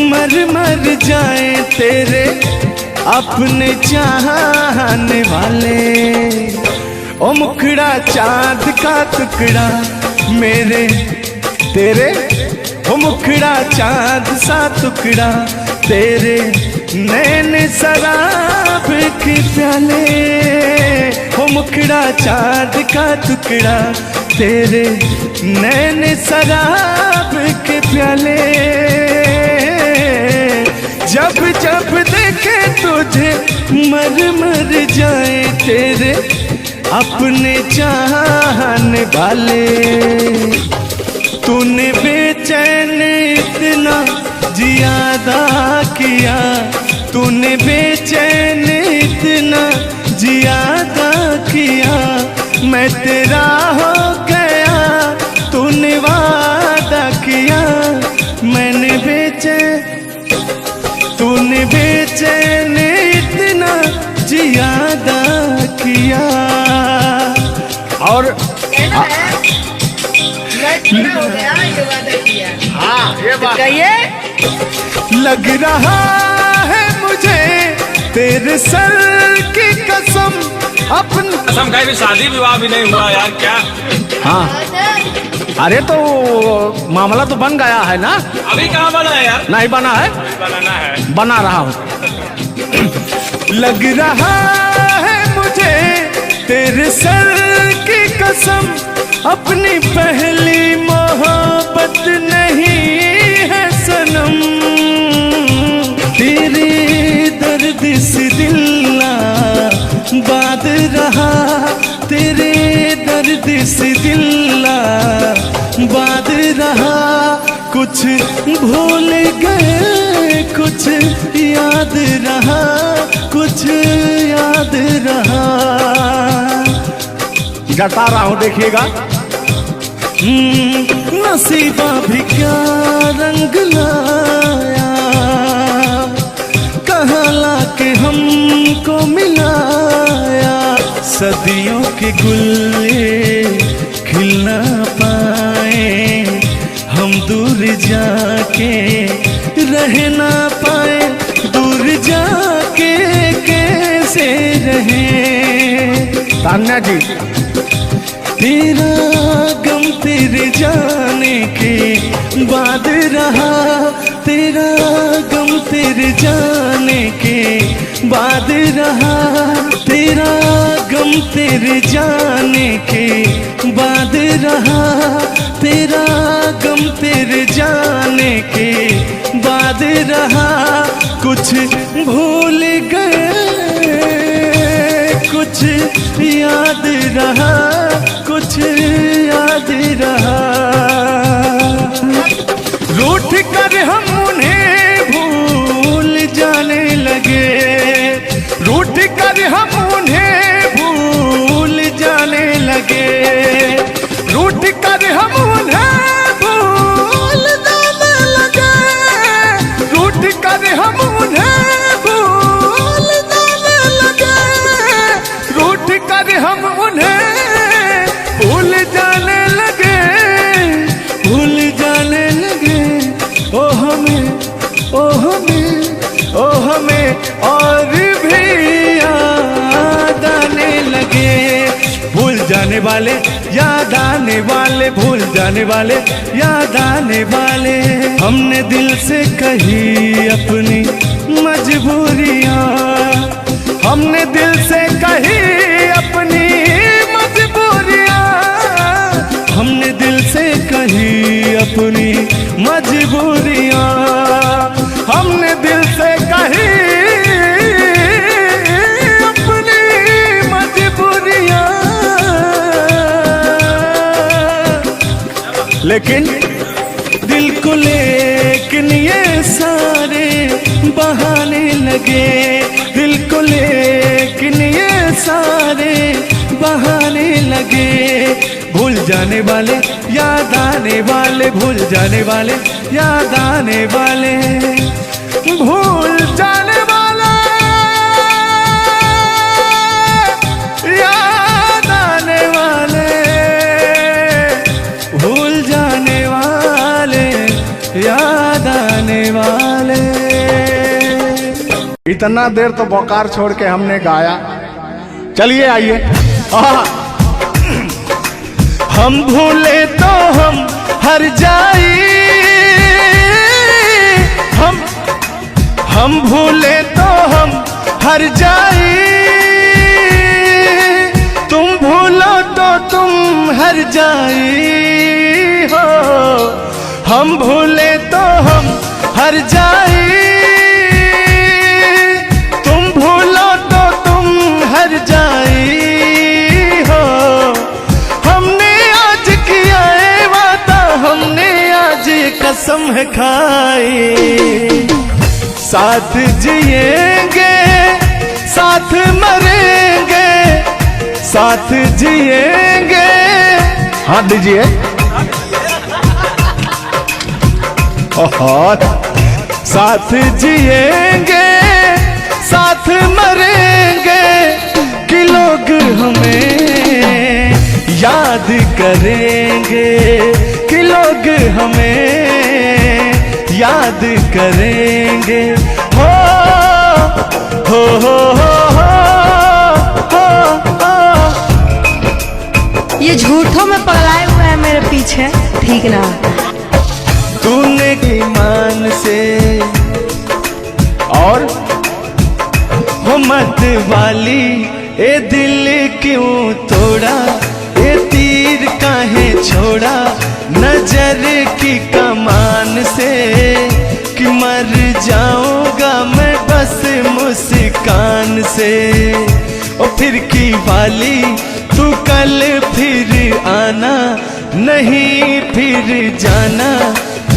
मर मर जाए तेरे अपने चाहने वाले। ओ मुखड़ा चांद का टुकड़ा मेरे तेरे, ओ मुखड़ा चांद सा टुकड़ा तेरे, नैन शराब के प्याले। ओ मुखड़ा चांद का टुकड़ा तेरे, नैन शराब के प्याले। जब जब देखे तुझे मर मर जाए तेरे अपने चाहने वाले। तूने बेचैन इतना जियादा किया, तूने बेचैन इतना जियादा किया। मैं तेरा हो गया, तूने वादा किया। मैंने तूने बेचैन इतना जियादा किया। और हाँ, ये बात कहिए। लग रहा है मुझे तेरे सर की कसम, अपनी कसम खाई भी शादी विवाह भी नहीं हुआ यार। क्या हाँ, अरे तो मामला तो बन गया है ना? अभी कहाँ बना है यार? नहीं बना है, बनाना है। बना रहा हूँ। लग रहा है मुझे तेरे सर की कसम, अपनी पहली मोहब्बत नहीं है सनम। तेरे दर्द से दिल ना बात रहा, तेरे दर्द से दिल ना बात रहा। कुछ भूल गए, कुछ याद रहा, कुछ याद रहा। जता रहा हूँ, देखिएगा। नसीबा भी क्या रंग लाया, कहाँ लाके हमको मिलाया। सदियों के गुल्ले खिल ना पाए, हम दूर जाके रह ना पाए। दूर जाके कैसे रहें तान्या जी। तेरा गम तेरे जाने के बाद रहा, तेरा गम तेरे जाने के बाद रहा। तेरा गम तेरे जाने के बाद रहा, तेरा गम तेरे जाने के बाद रहा। कुछ भूल गए, कुछ याद रहा, कुछ याद रहा। रूठ कर हम उन्हें भूल जाने लगे, रूठ कर हम उन्हें भूल जाने लगे। रूठ कर हम उन्हें भूल जाने लगे, रूठ कर हम उन्हें भूल जाने लगे। रूठ कर हम उन्हें भूल जाने लगे, भूल जाने लगे। ओ हमें, ओ हमें, ओ हमें और भी याद आने लगे। भूल जाने वाले, याद आने वाले, भूल जाने वाले, याद आने वाले। हमने दिल से कही अपनी मजबूरियाँ, हमने दिल से कही अपनी मजबूरियाँ, हमने दिल से कही अपनी मजबूरियाँ, हमने दिल से कही अपनी मजबूरियाँ। लेकिन दिल को लेकिन ये सारे बहाने लगे, दिल को लेकिन ये सारे बहाने लगे। भूल जाने वाले, याद आने वाले, भूल जाने वाले, याद आने वाले, भूल जाने वाले, याद आने वाले, भूल जाने वाले, याद आने वाले। इतना देर तो बोकार छोड़ के हमने गाया। चलिए आइए। हम भूले तो हम हर जाई, हम भूले तो हम हर जाई। तुम भूलो तो तुम हर जाई हो, हम भूले तो हम हर जाई। तुम भूलो तो तुम हर जाई हो। हमने आज किया है वादा, हमने आज कसम है खाई। साथ जिएंगे, साथ मरेंगे, साथ जिएंगे। हाथ दीजिए। ओहो। साथ जिएंगे, साथ मरेंगे। कि लोग हमें याद करेंगे, कि लोग हमें याद करेंगे। हो हो हो हो हो। ये झूठों में पगलाए हुए हैं मेरे पीछे। ठीक ना। तूने ईमान से और हो मत वाली ए दिल क्यों तोड़ा, ए तीर काहे छोड़ा नजर की कमान से, कि मर जाऊंगा मैं बस मुस्कान से। ओ फिर की वाली तू कल फिर आना, नहीं फिर जाना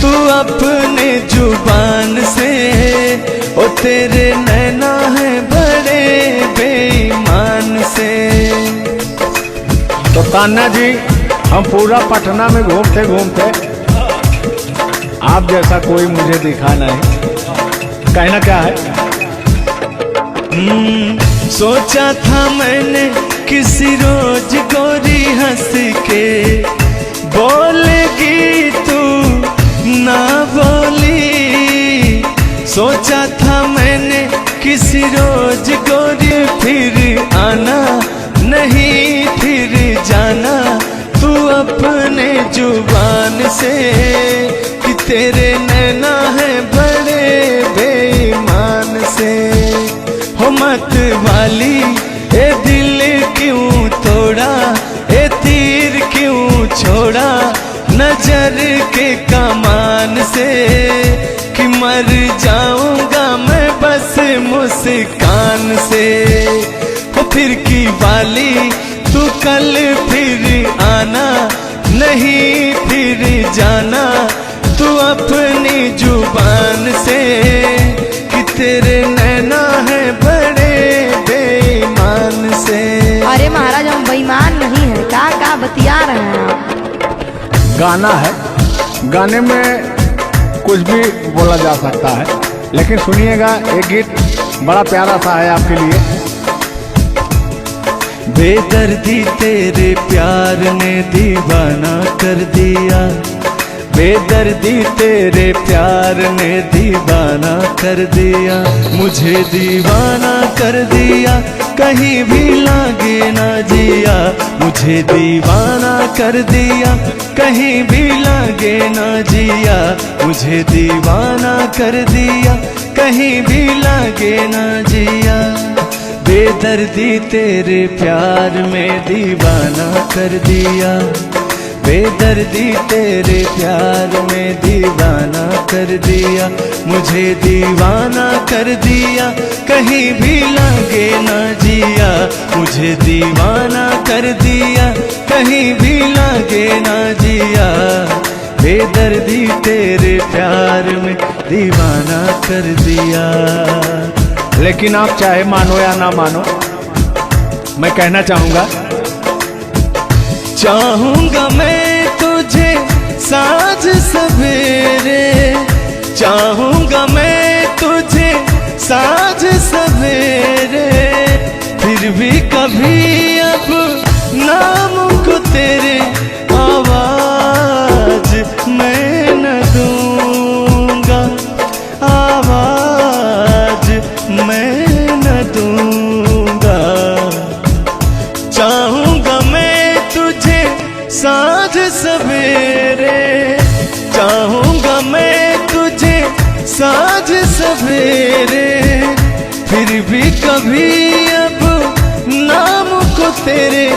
तू अपने जुबान से। ओ तेरे नैना है बड़े बेईमान से। तो तान्या जी, हम पूरा पटना में घूमते घूमते आप जैसा कोई मुझे दिखा नहीं, कहना क्या है? सोचा था मैंने किसी रोज गोरी हंस के बोलेगी तू ना बोली। सोचा था मैंने किसी रोज गोरी फिर आना, नहीं फिर जाना तू अपने जुबान से, कि तेरे नैना है बड़े बेईमान से। हो मत वाली ए दिल क्यों तोड़ा, ए तीर क्यों छोड़ा नजर के कमान से, कि मर जाऊंगा मैं बस मुस्कान से। हो फिर की वाली तू कल फिर आना, नहीं फिर जाना तू अपनी जुबान से, कि तेरे नैना है बड़े बेईमान से। अरे महाराज, हम बेईमान नहीं है, का बतिया रहे हैं आप? गाना है, गाने में कुछ भी बोला जा सकता है, लेकिन सुनिएगा एक गीत बड़ा प्यारा सा है आपके लिए। बेदर्दी तेरे प्यार ने दीवाना कर दिया, बेदर्दी तेरे प्यार ने दीवाना कर दिया, मुझे दीवाना कर दिया, कहीं भी लागे ना जिया। मुझे दीवाना कर दिया, कहीं भी लागे ना जिया। मुझे दीवाना कर दिया, कहीं भी लागे ना जिया। बेदर्दी तेरे प्यार में दीवाना कर दिया, बेदर्दी तेरे प्यार में दीवाना कर दिया। मुझे दीवाना कर दिया, कहीं भी लागे ना जिया। मुझे दीवाना कर दिया, कहीं भी लागे ना जिया। बेदर्दी तेरे प्यार में दीवाना कर दिया। लेकिन आप चाहे मानो या ना मानो, मैं कहना चाहूंगा, चाहूंगा मैं तुझे साँझ सवेरे, चाहूंगा मैं तुझे साँझ सवेरे। फिर भी कभी अब नाम को तेरे आवाज मैं न दूंगा, आवाज मैं न दूंगा। चाहूंगा मैं तुझे साँझ सवेरे, चाहूंगा मैं तुझे साँझ सवेरे। फिर भी कभी अब नाम को तेरे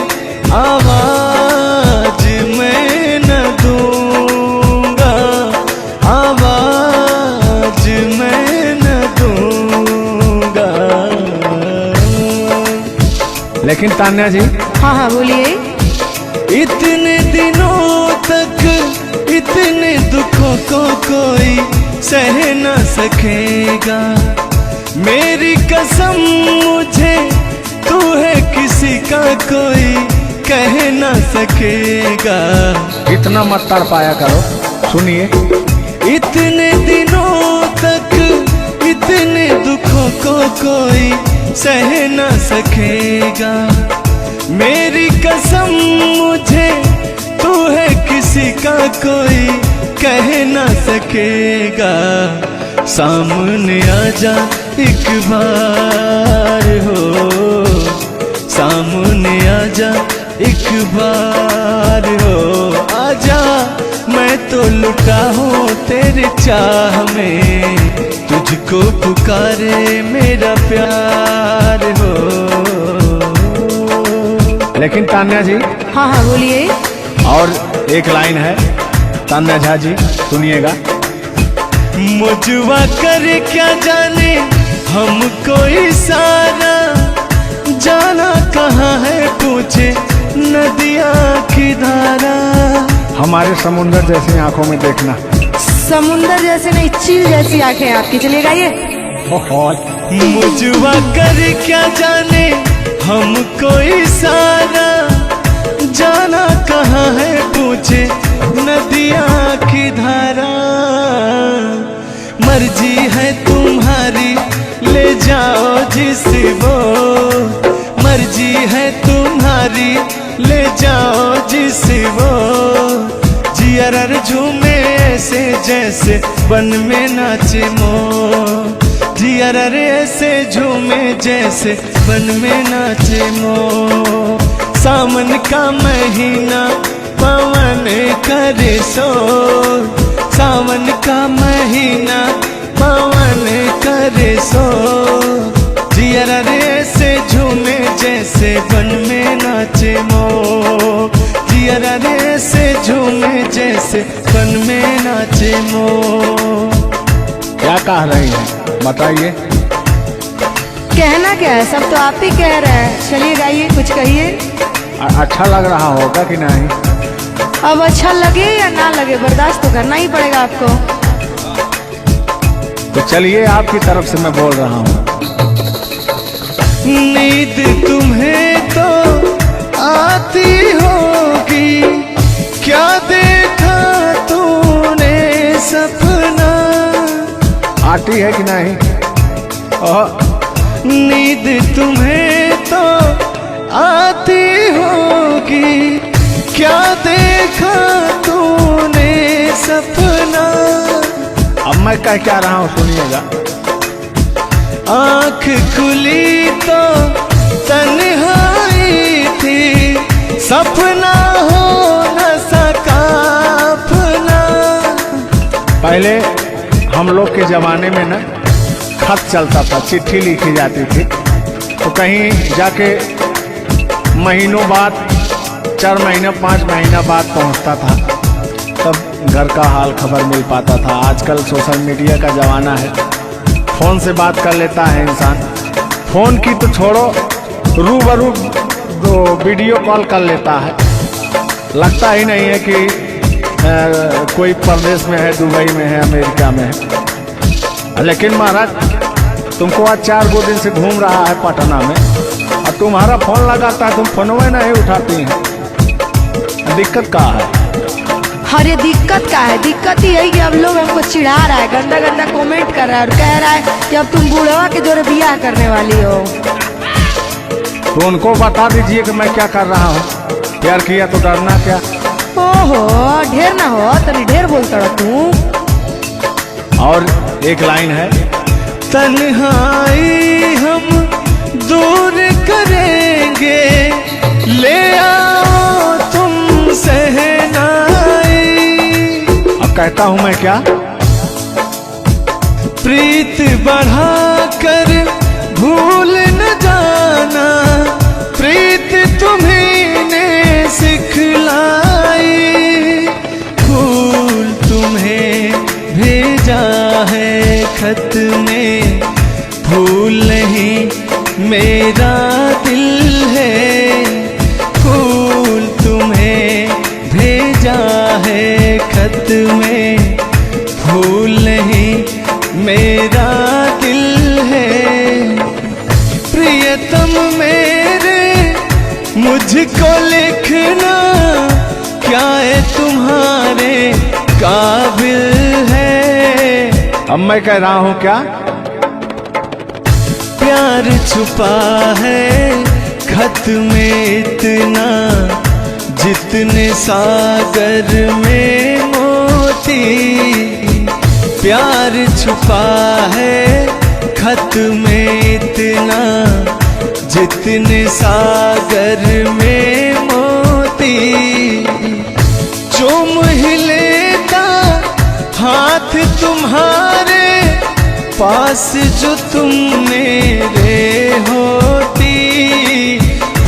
आवाज मैं न दूंगा, आवाज मैं न दूंगा। लेकिन तान्या जी, हाँ हाँ बोलिए। इतने दिनों तक इतने दुखों को कोई सह न सकेगा। मेरी कसम मुझे तू है किसी का कोई कह न सकेगा। इतना मत तड़ पाया करो, सुनिए। इतने दिनों तक इतने दुखों को कोई सह न सकेगा। मेरी कसम मुझे तू है किसी का कोई कह न सकेगा। सामने आजा एक बार हो, सामने आजा एक बार हो। आजा मैं तो लुटा हूँ तेरे चाह में, तुझको पुकारे मेरा प्यार हो। लेकिन तान्या जी, हाँ हाँ बोलिए। और एक लाइन है, तान्या झा जी सुनिएगा। मुझवा करे क्या जाने हमको इशारा, जाना कहाँ है पूछे नदिया की धारा। हमारे समुंदर जैसी आंखों में देखना। समुंदर जैसे नहीं, चील जैसी आंखें आपकी। चलिए गाइए। मुझवा करे क्या जाने हमको इशारा, जाना कहाँ है पूछे नदिया की धारा। मर्जी है तुम्हारी ले जाओ जिस वो, मर्जी है तुम्हारी ले जाओ जिस वो। जियर झूमे ऐसे जैसे बन में नाचे मो, जियर ऐसे झूमे जैसे बन में नाचे मो। सावन का महीना पवन करे सो, सावन का महीना पवन करे सो। जियर ऐसे झूमे जैसे बन में नाचे मो, जियर ऐसे झूमे जैसे बन में नाचे मो। क्या कह रही हैं बताइए। कहना क्या है, सब तो आप ही कह रहे हैं। चलिए गाइए, कुछ कहिए। अच्छा लग रहा होगा कि नहीं? अब अच्छा लगे या ना लगे, बर्दाश्त तो करना ही पड़ेगा आपको। तो चलिए आपकी तरफ से मैं बोल रहा हूँ। नींद तुम्हें तो आती होगी, क्या देखा तूने सपना। आती है कि नहीं? नींद तुम्हें तो आती होगी, क्या देखा तूने सपना। अब मैं क्या रहा हूँ सुनिएगा। आँख खुली तो तन्हाई थी, सपना हो न सका अपना। पहले हम लोग के जमाने में ना खत चलता था, चिट्ठी लिखी जाती थी, तो कहीं जाके महीनों बाद, 4 महीना 5 महीना बाद पहुंचता था, तब घर का हाल खबर मिल पाता था। आजकल सोशल मीडिया का ज़माना है, फ़ोन से बात कर लेता है इंसान। फ़ोन की तो छोड़ो, रूबरू दो वीडियो कॉल कर लेता है। लगता ही नहीं है कि कोई परदेश में है, दुबई में है, अमेरिका में है। लेकिन महाराज तुमको आज 4 दिन से घूम रहा है पटना में, और तुम्हारा फोन लगाता है, तुम फोनवे नहीं उठाती हैं। दिक्कत कहाँ है? अरे दिक्कत का है, दिक्कत ही है कि अब लोग हमको चिढ़ा रहा है, गंदा गंदा कमेंट कर रहा है और कह रहा है कि अब तुम बूढ़वा के जोरे बियाह करने वाली हो। तो उनको बता दीजिए कि मैं क्या कर रहा हूँ। प्यार किया तो डरना क्या? ओहो, ढेर ना हो, तनी ढेर बोलता रहो तू। और एक लाइन है, तन्हाई हम दूर करेंगे, ले आओ तुम सहनाई। अब कहता हूँ मैं क्या? प्रीत बढ़ा कर भूल न जाना, प्रीत तुम्हीं ने सिखलाई। फूल तुम्हें भेजा है खत में, फूल नहीं मेरा दिल है। फूल तुम्हें भेजा है खत में, फूल नहीं मेरा दिल है। प्रियतम मेरे मुझको लिखना, क्या है तुम्हारे काबिल है। अब मैं कह रहा हूँ क्या? प्यार छुपा है खत में इतना, जितने सागर में मोती। प्यार छुपा है खत में इतना, जितने सागर में मोती। चूम ही लेता हाथ तुम्हारे पास जो तुम मेरे होती,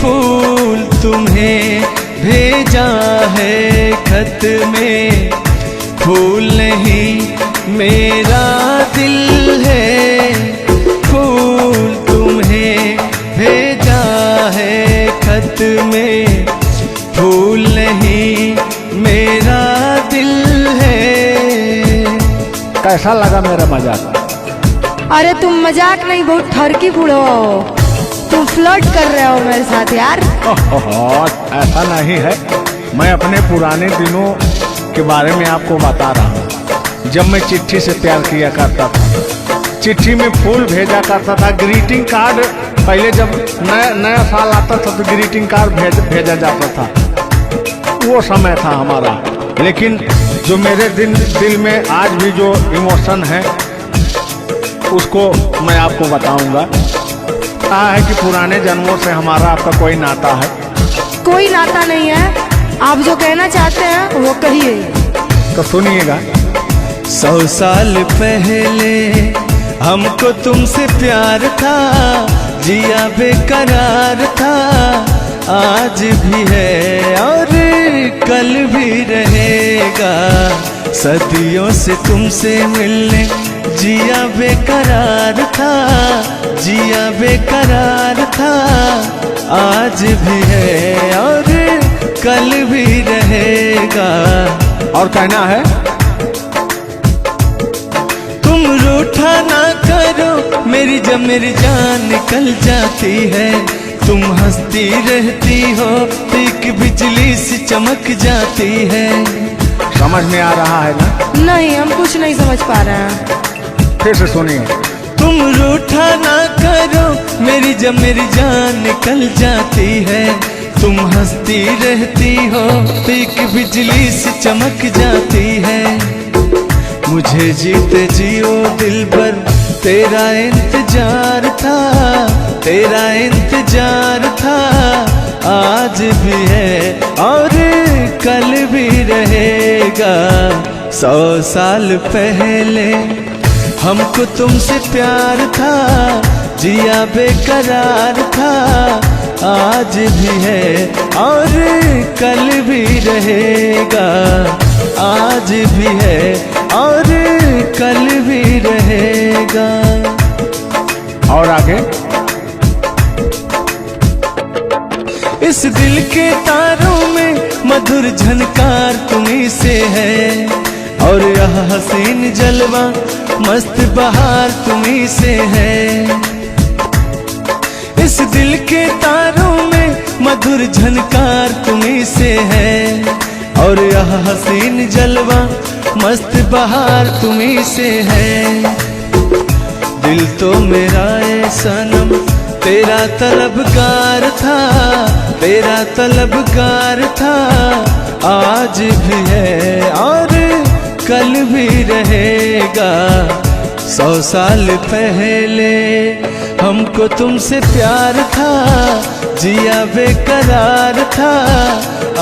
फूल तुम्हें भेजा है खत में, फूल नहीं मेरा दिल है, फूल तुम्हें भेजा है खत में, फूल नहीं मेरा दिल है। कैसा लगा मेरा मजाक? अरे तुम मजाक नहीं, बहुत ठरकी बूढ़ो हो, तुम फ्लर्ट कर रहे हो मेरे साथ यार। ऐसा नहीं है, मैं अपने पुराने दिनों के बारे में आपको बता रहा हूँ। जब मैं चिट्ठी से प्यार किया करता था, चिट्ठी में फूल भेजा करता था, ग्रीटिंग कार्ड, पहले जब नया साल आता था तो ग्रीटिंग कार्ड भेजा जाता था, वो समय था हमारा। लेकिन जो मेरे दिल में आज भी जो इमोशन है उसको मैं आपको बताऊंगा। कहा है कि पुराने जन्मों से हमारा आपका कोई नाता है। कोई नाता नहीं है, आप जो कहना चाहते हैं वो कहिए। तो सुनिएगा। 100 साल पहले हमको तुमसे प्यार था, जिया बेकरार था, आज भी है और कल भी रहेगा, सदियों से तुमसे मिलने जिया बेकरार था, जिया बेकरार था, आज भी है और कल भी रहेगा। और कहना है, तुम रूठा ना करो मेरी, जब मेरी जान निकल जाती है, तुम हंसती रहती हो तो एक बिजली सी चमक जाती है। समझ में आ रहा है ना? नहीं, हम कुछ नहीं समझ पा रहे हैं। फिर से सुनिए। तुम रूठा ना करो मेरी, जब मेरी जान निकल जाती है, तुम हंसती रहती हो तो एक बिजली सी चमक जाती है। मुझे जीते जियो दिल भर तेरा इंतजार था, तेरा इंतजार था, आज भी है और कल भी रहेगा। 100 साल पहले हमको तुमसे प्यार था, जिया बेकरार था, आज भी है और कल भी रहेगा, आज भी है और कल भी रहेगा। और आगे, इस दिल के तारों में मधुर झनकार तुम्हीं से है, और यह हसीन जलवा मस्त बहार तुम्हीं से है। इस दिल के तारों में मधुर झनकार तुम्हीं से है, और यह हसीन जलवा मस्त बहार तुम्हीं से है। दिल तो मेरा ए सनम तेरा तलबगार था, तेरा तलबगार था, आज भी है और कल भी रहेगा। 100 साल पहले हमको तुमसे प्यार था, जिया बेकरार था,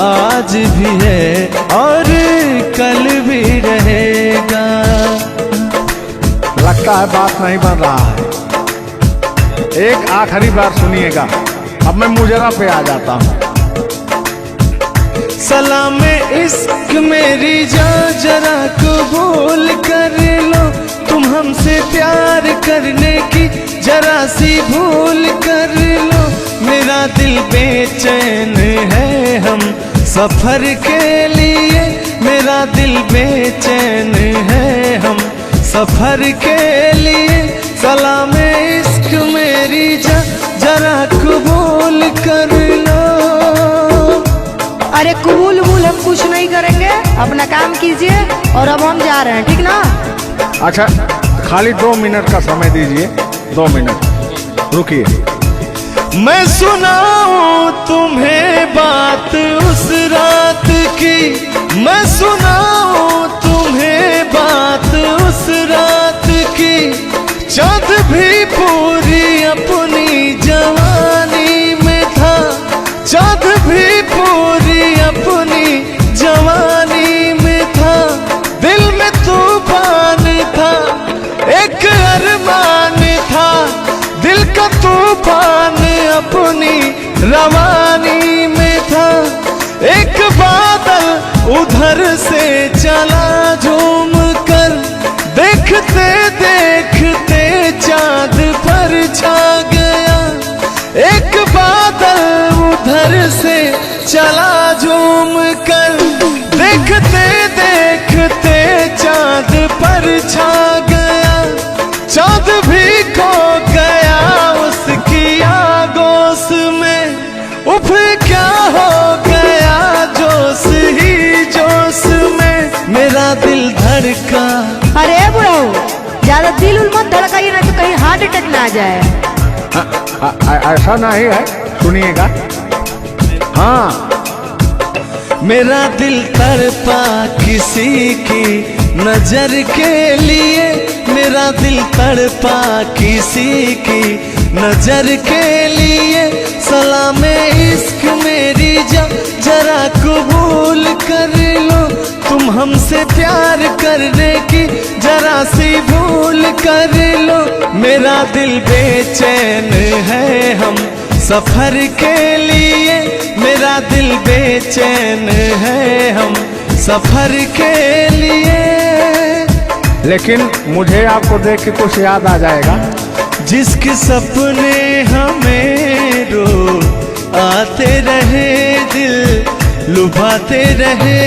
आज भी है और कल भी रहेगा। लगता है बात नहीं बन रहा है। एक आखिरी बार सुनिएगा, अब मैं मुजरा पे आ जाता हूँ। सलाम इश्क मेरी जान जरा कबूल कर लो, तुम हमसे प्यार करने की जरा सी भूल कर लो। मेरा दिल बेचैन है हम सफर के लिए, मेरा दिल बेचैन है हम सफर के लिए। सलाम इश्क मेरी जरा कबूल कर लो। अरे कबूल वबूल हम कुछ नहीं करेंगे, अपना काम कीजिए और अब हम जा रहे हैं, ठीक ना? अच्छा, खाली 2 मिनट का समय दीजिए, 2 मिनट रुकिए। मैं सुनाऊं तुम्हें बात उस रात की, मैं सुनाऊं तुम्हें बात उस रात की। चाँद भी पूरी अपनी जवानी में था, चाँद भी पूरी अपनी जवानी में था। दिल में तू तूफान अपनी रवानी में था। एक बादल उधर से चला झूम कर, देखते देखते चांद पर छा गया। एक बादल उधर से चला झूम कर, देखते देखते चांद पर छा गया। चांद भी खो गया उसकी आगोश में, उफ क्या हो गया जोश ही जोश में, मेरा दिल धड़का। अरे बुढ़ऊ, ज्यादा दिल उल मत धड़काइए ना तो कहीं हार्ट अटैक ना आ जाए। ऐसा नहीं है, सुनिएगा। हाँ, मेरा दिल तड़पा किसी की नजर के लिए, मेरा दिल तड़पा किसी की नजर के लिए। सलामे इश्क मेरी जरा कबूल कर लो, तुम हमसे प्यार करने की जरा सी भूल कर लो। मेरा दिल बेचैन है हम सफर के लिए, मेरा दिल बेचैन है हम सफर के लिए। लेकिन मुझे आपको देख के कुछ याद आ जाएगा। जिसके सपने हमें रोज आते रहे, दिल लुभाते रहे।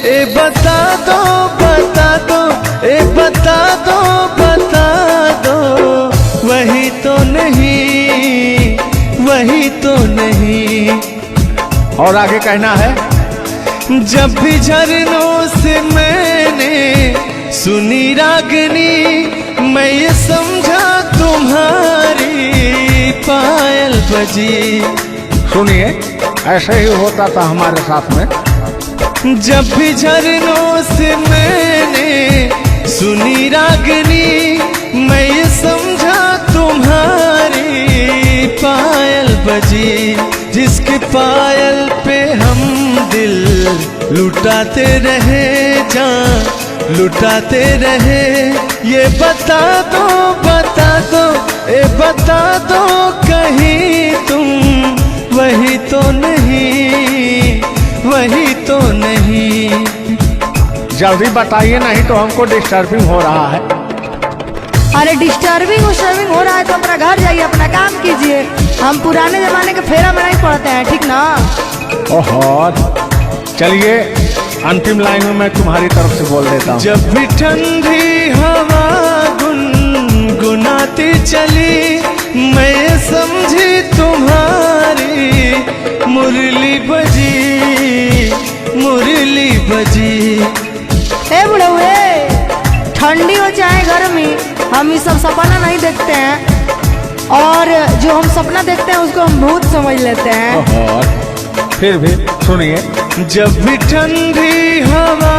ए बता दो बता दो, ए बता दो बता दो, वही तो नहीं, वही तो नहीं। और आगे कहना है, जब भी झरनों से मैंने सुनी रागनी, मैं ये समझा तुम्हारी पायल बजी। सुनिए, ऐसे ही होता था हमारे साथ में। जब भी झरनों से मैंने सुनी रागनी, मैं ये समझा तुम्हारी पायल बजी। जिसके पायल पे हम दिल लुटाते रहे, जान लुटाते रहे। ये बता दो बता दो, ए बता दो कहीं तुम वही तो नहीं, वही तो नहीं। जल्दी बताइए, नहीं तो हमको डिस्टर्बिंग हो रहा है। अरे डिस्टर्बिंग हो रहा है तो अपना घर जाइए, अपना काम कीजिए। हम पुराने जमाने के फेरा में नहीं पड़ते हैं, ठीक ना? ओहो, चलिए अंतिम लाइन में मैं तुम्हारी तरफ से बोल देता हूँ। जब भी ठंडी हवा गुनगुनाती चली, मैं समझी तुम्हारी मुरली बजी, मुरली बजी। ए बुढ़ऊ, ठंडी हो चाहे गर्मी, हम ये सब सपना नहीं देखते हैं। और जो हम सपना देखते हैं उसको हम भूत समझ लेते हैं। ओहो, फिर भी सुनिए। जब भी ठंडी हवा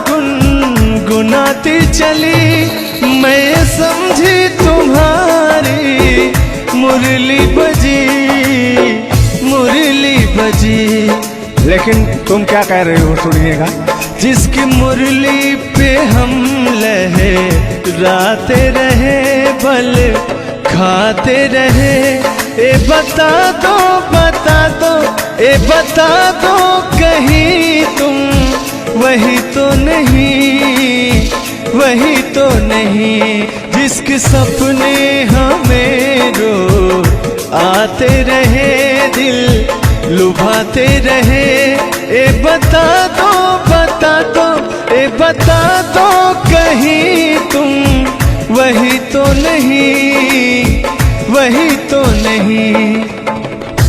गुनगुनाती चली, मैं समझी तुम्हारी मुरली बजी, मुरली बजी। लेकिन तुम क्या कह रहे हो, सुनिएगा। जिसकी मुरली पे हम लहराते रहे, बल खाते रहे। ए बता दो बता दो, ए बता दो कहीं तुम वही तो नहीं, वही तो नहीं। जिसके सपने हमें रोज आते रहे, दिल लुभाते रहे। ए बता दो बता दो, ए बता दो कहीं तुम वही तो नहीं, वही